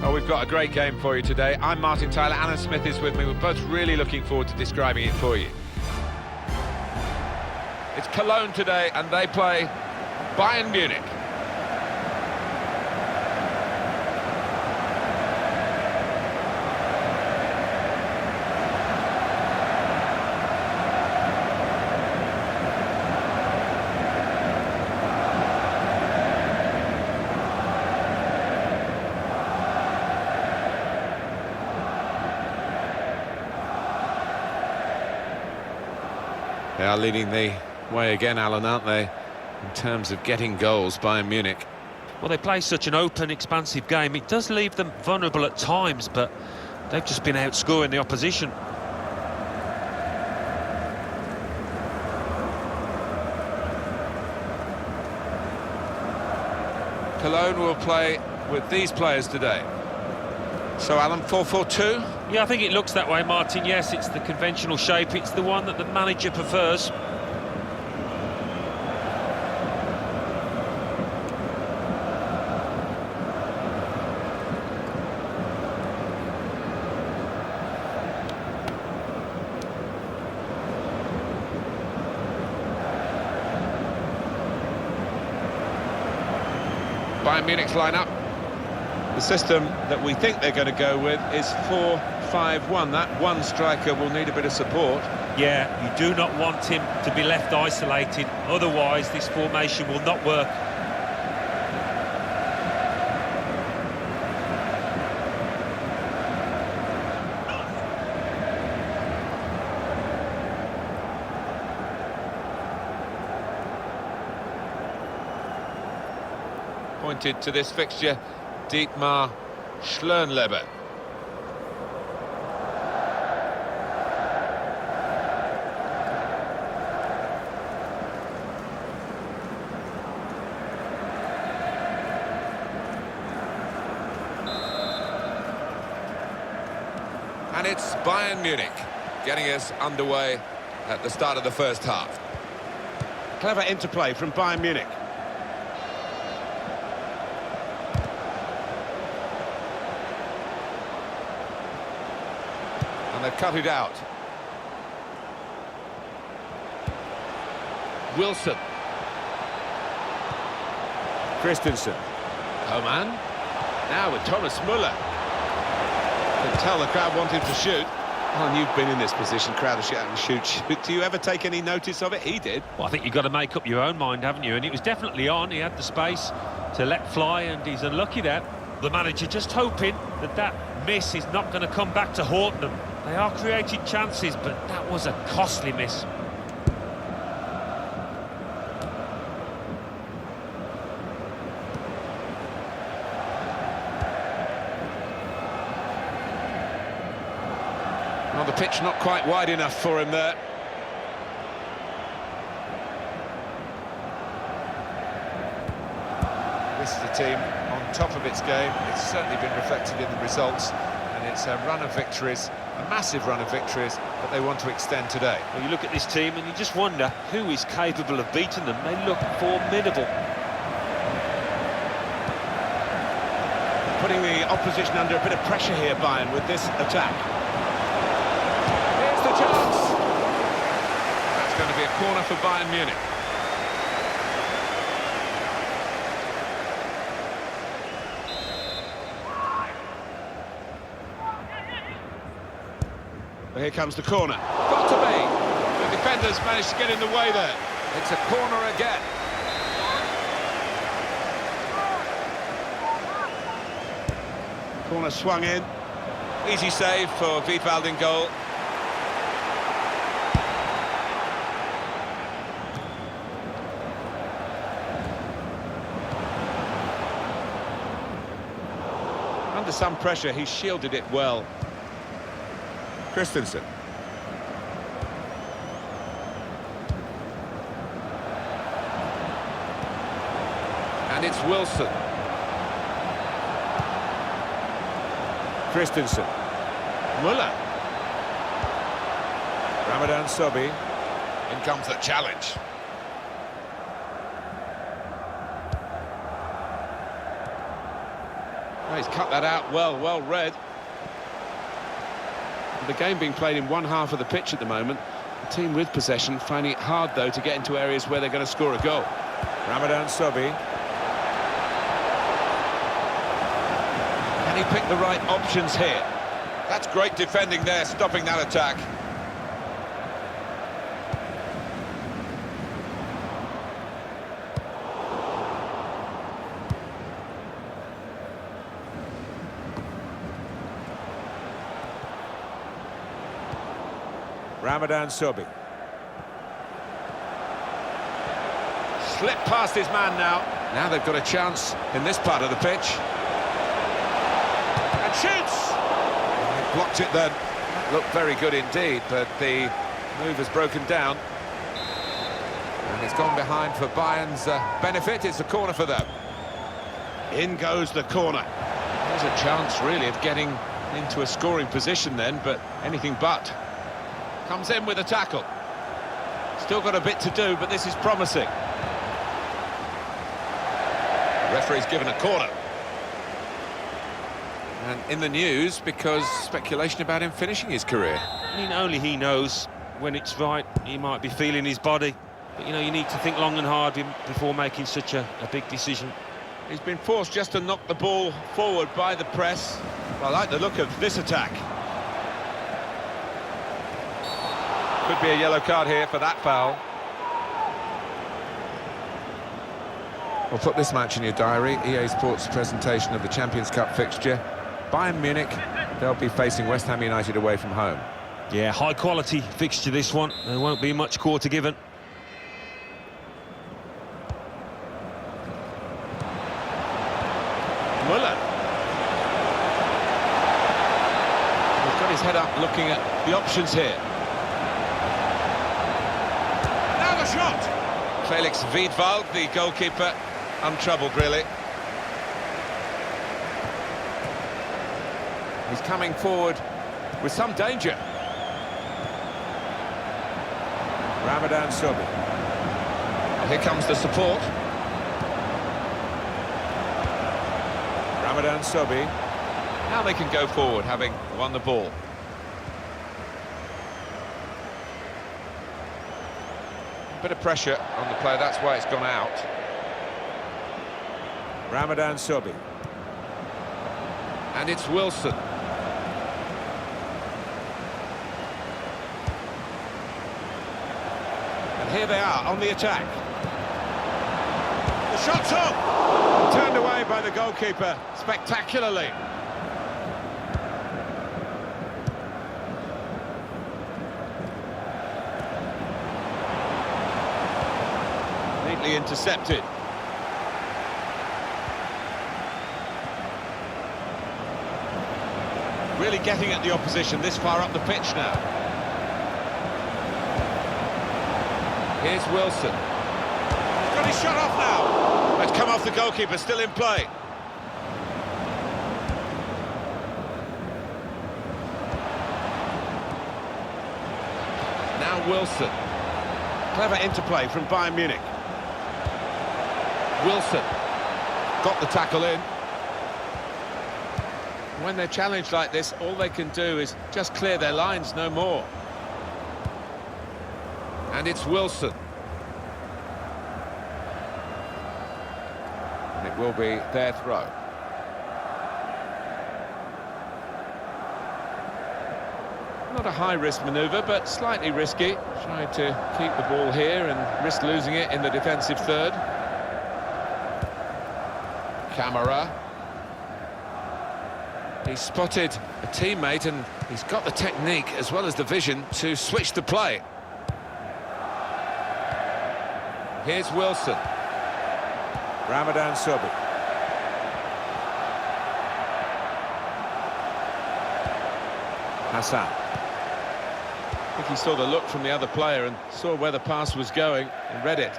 Oh, we've got a great game for you today. I'm Martin Tyler, Alan Smith is with me. We're both really looking forward to describing it for you. It's Cologne today, and they play Bayern Munich. They are leading the way again, Alan, aren't they, in terms of getting goals, Bayern Munich. Well, they play such an open, expansive game. It does leave them vulnerable at times, but they've just been outscoring the opposition. Cologne will play with these players today. So, Alan, 4-4-2? Yeah, I think it looks that way, Martin. Yes, it's the conventional shape. It's the one that the manager prefers. Bayern Munich's lineup. The system that we think they're going to go with is 4-5-1. That one striker will need a bit of support. Yeah, you do not want him to be left isolated. Otherwise, this formation will not work. Pointed to this fixture, Dietmar Schlönleber. And it's Bayern Munich getting us underway at the start of the first half. Clever interplay from Bayern Munich. And they've cut it out. Wilson. Christensen. Coman. Now with Thomas Müller. You can tell the crowd want him to shoot. Oh, you've been in this position, crowd are shouting, shoot, shoot. Do you ever take any notice of it? He did. Well, I think you've got to make up your own mind, haven't you? And it was definitely on. He had the space to let fly, and he's unlucky there. The manager just hoping that that miss is not going to come back to haunt them. They are creating chances, but that was a costly miss. Well, the pitch not quite wide enough for him there. This is a team on top of its game. It's certainly been reflected in the results, and it's a run of victories, a massive run of victories that they want to extend today. Well, you look at this team and you just wonder who is capable of beating them. They look formidable. Putting the opposition under a bit of pressure here, Bayern, with this attack. Here's the chance. That's going to be a corner for Bayern Munich. Well, here comes the corner. Got to be. The defenders managed to get in the way there. It's a corner again. Corner swung in. Easy save for Wiedwald in goal. Under some pressure, he shielded it well. Christensen. And it's Wilson. Christensen. Müller. Ramadan Sobhi. In comes the challenge. Oh, he's cut that out well read. The game being played in one half of the pitch at the moment. The team with possession finding it hard, though, to get into areas where they're going to score a goal. Ramadan Sobhi. Can he pick the right options here? That's great defending there, stopping that attack. Ramadan Sobhi. Slipped past his man now. Now they've got a chance in this part of the pitch. And shoots! Blocked it then. Looked very good indeed, but the move has broken down. And it's gone behind for Bayern's benefit. It's a corner for them. In goes the corner. There's a chance, really, of getting into a scoring position then, but anything but. Comes in with a tackle. Still got a bit to do, but this is promising. The referee's given a corner. And in the news because speculation about him finishing his career. I mean, only he knows when it's right. He might be feeling his body. But, you know, you need to think long and hard before making such a big decision. He's been forced just to knock the ball forward by the press. Well, I like the look of this attack. Could be a yellow card here for that foul. We'll put this match in your diary. EA Sports presentation of the Champions Cup fixture. Bayern Munich, they'll be facing West Ham United away from home. Yeah, high-quality fixture, this one. There won't be much quarter given. Muller. He's got his head up looking at the options here. Now the shot! Felix Wiedwald, the goalkeeper, untroubled really. He's coming forward with some danger. Ramadan Sobhi. Well, here comes the support. Ramadan Sobhi. Now they can go forward, having won the ball. A bit of pressure on the player, that's why it's gone out. Ramadan Sobhi. And it's Wilson. And here they are on the attack. The shot's on! Turned away by the goalkeeper spectacularly. Neatly intercepted. Really getting at the opposition this far up the pitch now. Here's Wilson. He's got his shot off now. It's come off the goalkeeper, still in play. Now Wilson. Clever interplay from Bayern Munich. Wilson. Got the tackle in. When they're challenged like this, all they can do is just clear their lines, no more. And it's Wilson. And it will be their throw. Not a high-risk manoeuvre, but slightly risky. Trying to keep the ball here and risk losing it in the defensive third. Camara. He's spotted a teammate and he's got the technique as well as the vision to switch the play. Here's Wilson. Ramadan Sobhi. Hassan. I think he saw the look from the other player and saw where the pass was going and read it.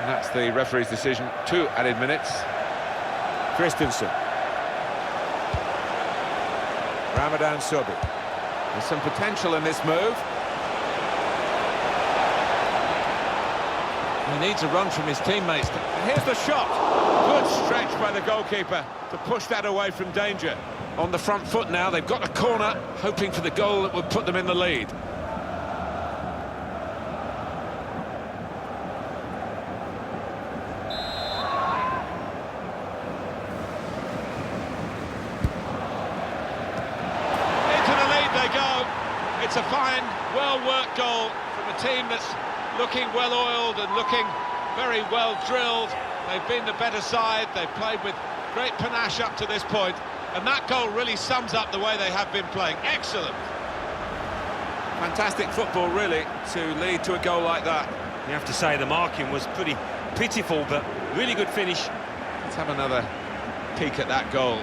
And that's the referee's decision. 2 added minutes. Christensen. Ramadan Sobhi. There's some potential in this move. He needs a run from his teammates. And here's the shot. Good stretch by the goalkeeper to push that away from danger. On the front foot now, they've got a corner, hoping for the goal that would put them in the lead. Into the lead they go. It's a fine, well-worked goal from a team that's looking well-oiled and looking very well-drilled. They've been the better side, they've played with great panache up to this point, and that goal really sums up the way they have been playing. Excellent. Fantastic football, really, to lead to a goal like that. You have to say the marking was pretty pitiful, but really good finish. Let's have another peek at that goal.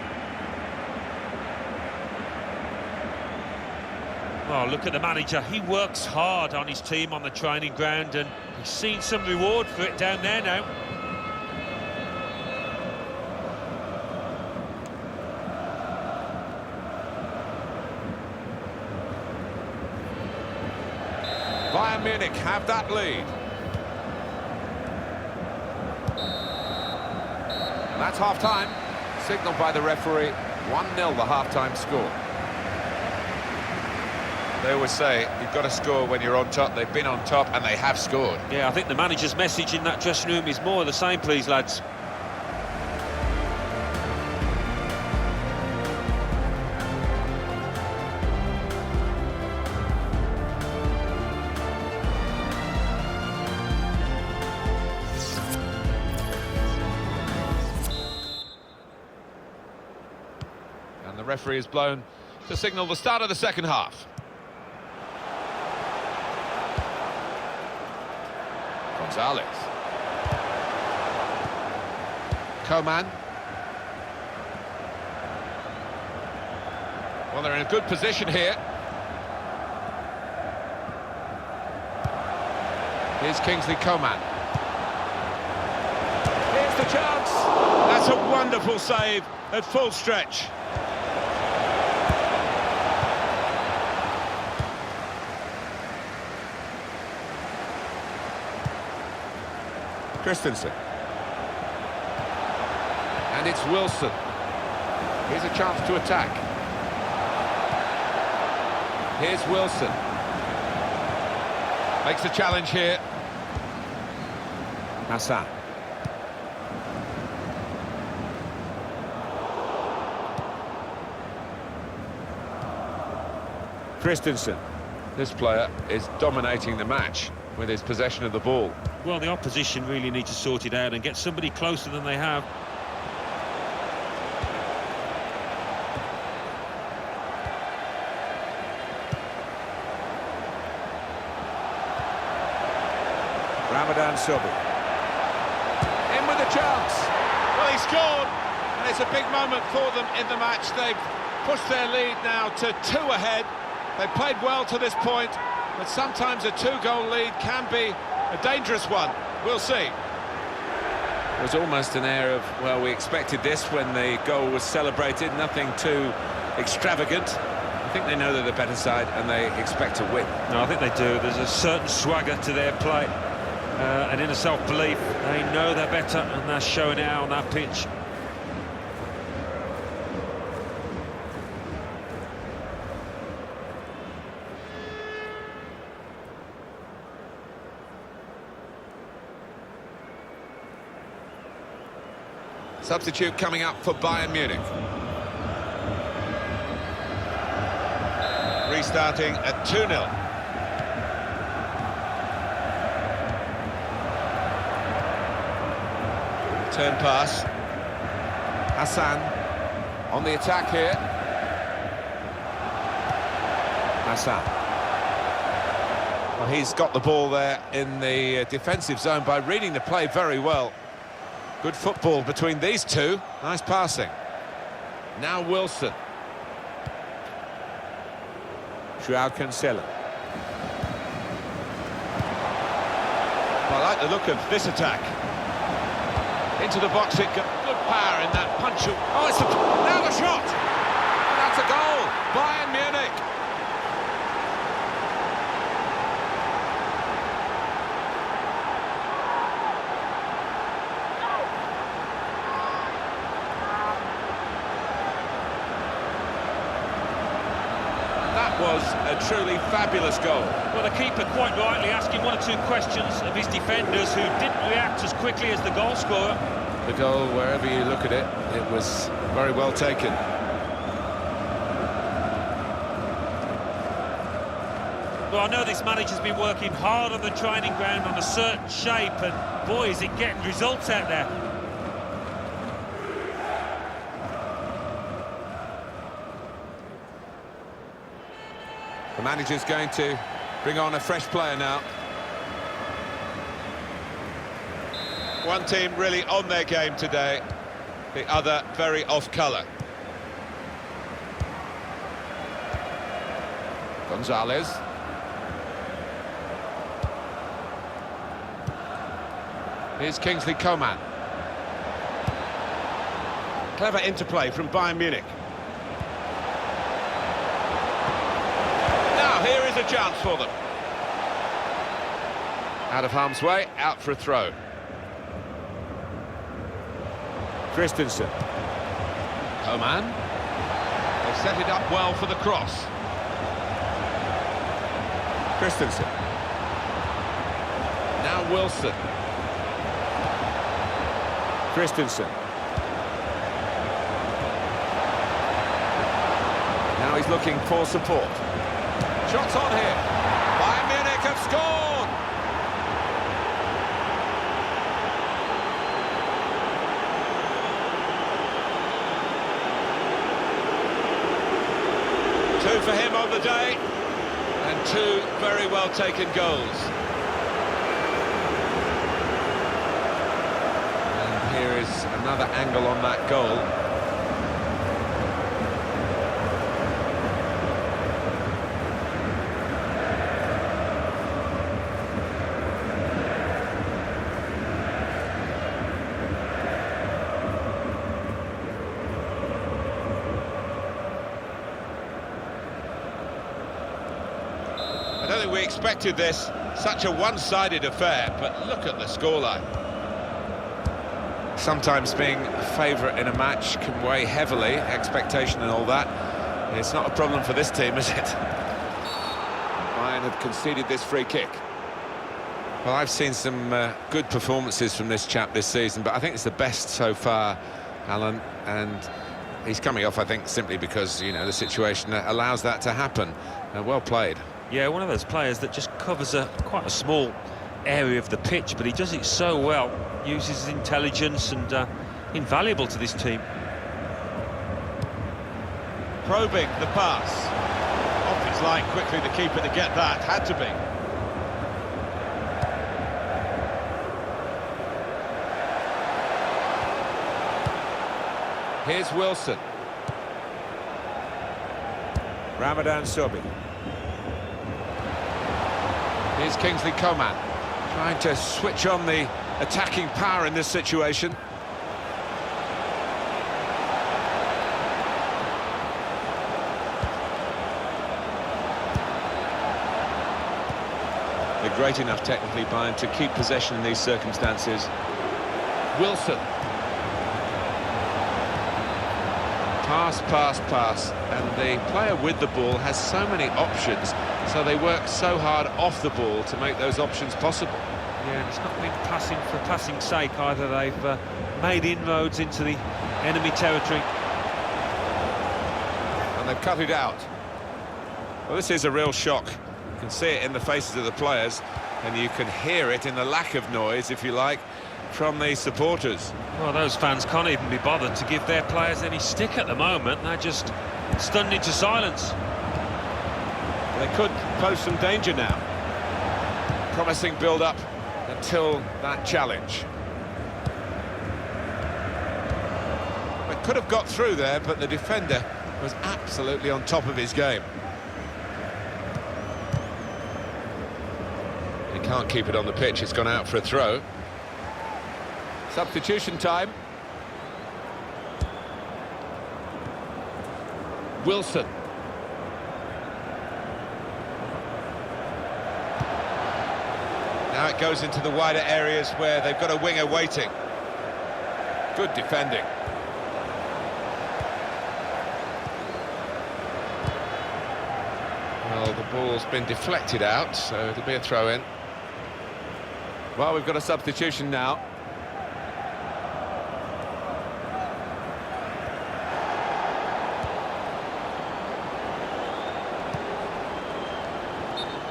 Oh, look at the manager. He works hard on his team on the training ground, and he's seen some reward for it down there now. Bayern Munich have that lead. And that's half-time, signalled by the referee. 1-0 the half-time score. They always say, you've got to score when you're on top. They've been on top, and they have scored. Yeah, I think the manager's message in that dressing room is more of the same, please, lads. And the referee is blown to signal the start of the second half. Gonzalez. Coman. Well, they're in a good position here. Here's Kingsley Coman. Here's the chance. That's a wonderful save at full stretch. Christensen. And it's Wilson. Here's a chance to attack. Here's Wilson. Makes the challenge here. Hassan. Christensen. This player is dominating the match with his possession of the ball. Well, the opposition really need to sort it out and get somebody closer than they have. Ramadan Sobhi. In with a chance. Well, he scored, and it's a big moment for them in the match. They've pushed their lead now to 2 ahead. They've played well to this point, but sometimes a 2-goal lead can be a dangerous one. We'll see. There was almost an air of, well, we expected this when the goal was celebrated. Nothing too extravagant. I think they know they're the better side and they expect to win. No, I think they do. There's a certain swagger to their play and inner self-belief. They know they're better, and they're showing it out on that pitch. Substitute coming up for Bayern Munich. Restarting at 2-0. Turn pass. Hassan on the attack here. Hassan. Well, he's got the ball there in the defensive zone by reading the play very well. Good football between these two. Nice passing. Now Wilson. Joao Cancelo. Well, I like the look of this attack. Into the box it goes. Good power in that punch. Oh, it's now the shot! And that's a goal. Bayern Munich. was a truly fabulous goal. Well, the keeper quite rightly asking one or two questions of his defenders, who didn't react as quickly as the goal scorer. The goal, wherever you look at it, it was very well taken. Well, I know this manager's been working hard on the training ground on a certain shape, and boy, is it getting results out there. The manager's going to bring on a fresh player now. One team really on their game today, the other very off colour. Gonzalez. Here's Kiinngg-B. Clever interplay from Bayern Munich. Now here is a chance for them. Out of harm's way, out for a throw. Christensen. Coman. They set it up well for the cross. Christensen. Now Wilson. Christensen. Now he's looking for support. Shots on here. Bayern Munich have scored! Two for him on the day, and two very well taken goals. And here is another angle on that goal. I don't think we expected this, such a one-sided affair, but look at the scoreline. Sometimes being a favourite in a match can weigh heavily, expectation and all that. It's not a problem for this team, is it? Bayern have conceded this free kick. Well, I've seen some good performances from this chap this season, but I think it's the best so far, Alan, and he's coming off, I think, simply because, you know, the situation allows that to happen. Well played. Yeah, one of those players that just covers quite a small area of the pitch, but he does it so well, uses his intelligence, and invaluable to this team. Probing the pass. Off his line quickly, the keeper to get that. Had to be. Here's Wilson. Ramadan Sobi. Here's Kiinngg-B, trying to switch on the attacking power in this situation. They're great enough technically, Bayern, to keep possession in these circumstances. Wilson. Pass, pass, pass, and the player with the ball has so many options, so they work so hard off the ball to make those options possible. Yeah, and it's not been passing for passing's sake either. They've made inroads into the enemy territory. And they've cut it out. Well, this is a real shock. You can see it in the faces of the players, and you can hear it in the lack of noise, if you like, from the supporters. Well, those fans can't even be bothered to give their players any stick at the moment. They're just stunned into silence. They could pose some danger now. Promising build-up until that challenge. They could have got through there, but the defender was absolutely on top of his game. He can't keep it on the pitch, it's gone out for a throw. Substitution time. Wilson. Now it goes into the wider areas where they've got a winger waiting. Good defending. Well, the ball's been deflected out, so it'll be a throw-in. Well, we've got a substitution now.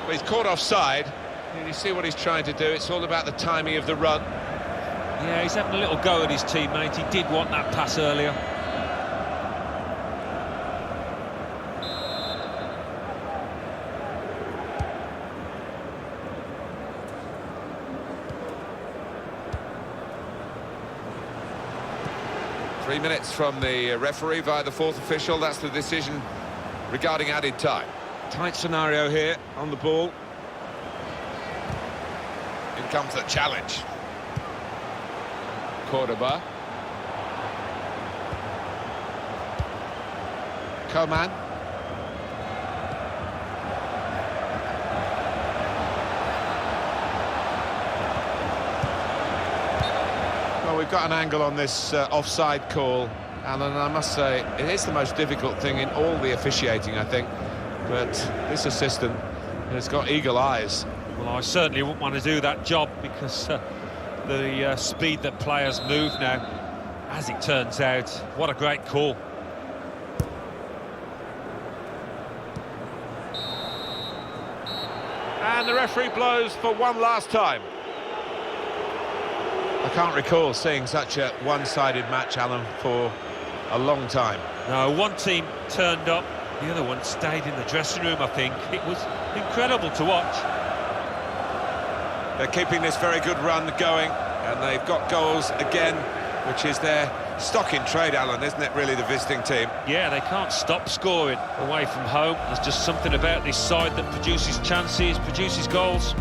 Well, he's caught offside. You see what he's trying to do. It's all about the timing of the run. Yeah, he's having a little go at his teammate. He did want that pass earlier. Three minutes from the referee via the fourth official. That's the decision regarding added time. Tight scenario here on the ball. In comes the challenge. Cordoba. Coman. Well, we've got an angle on this offside call, Alan, and I must say it is the most difficult thing in all the officiating, I think. But this assistant has got eagle eyes. Well, I certainly wouldn't want to do that job because the speed that players move now, as it turns out, what a great call. And the referee blows for one last time. I can't recall seeing such a one-sided match, Alan, for a long time. No, one team turned up, the other one stayed in the dressing room, I think. It was incredible to watch. They're keeping this very good run going, and they've got goals again, which is their stock in trade, Alan, isn't it, really, the visiting team? Yeah, they can't stop scoring away from home. There's just something about this side that produces chances, produces goals.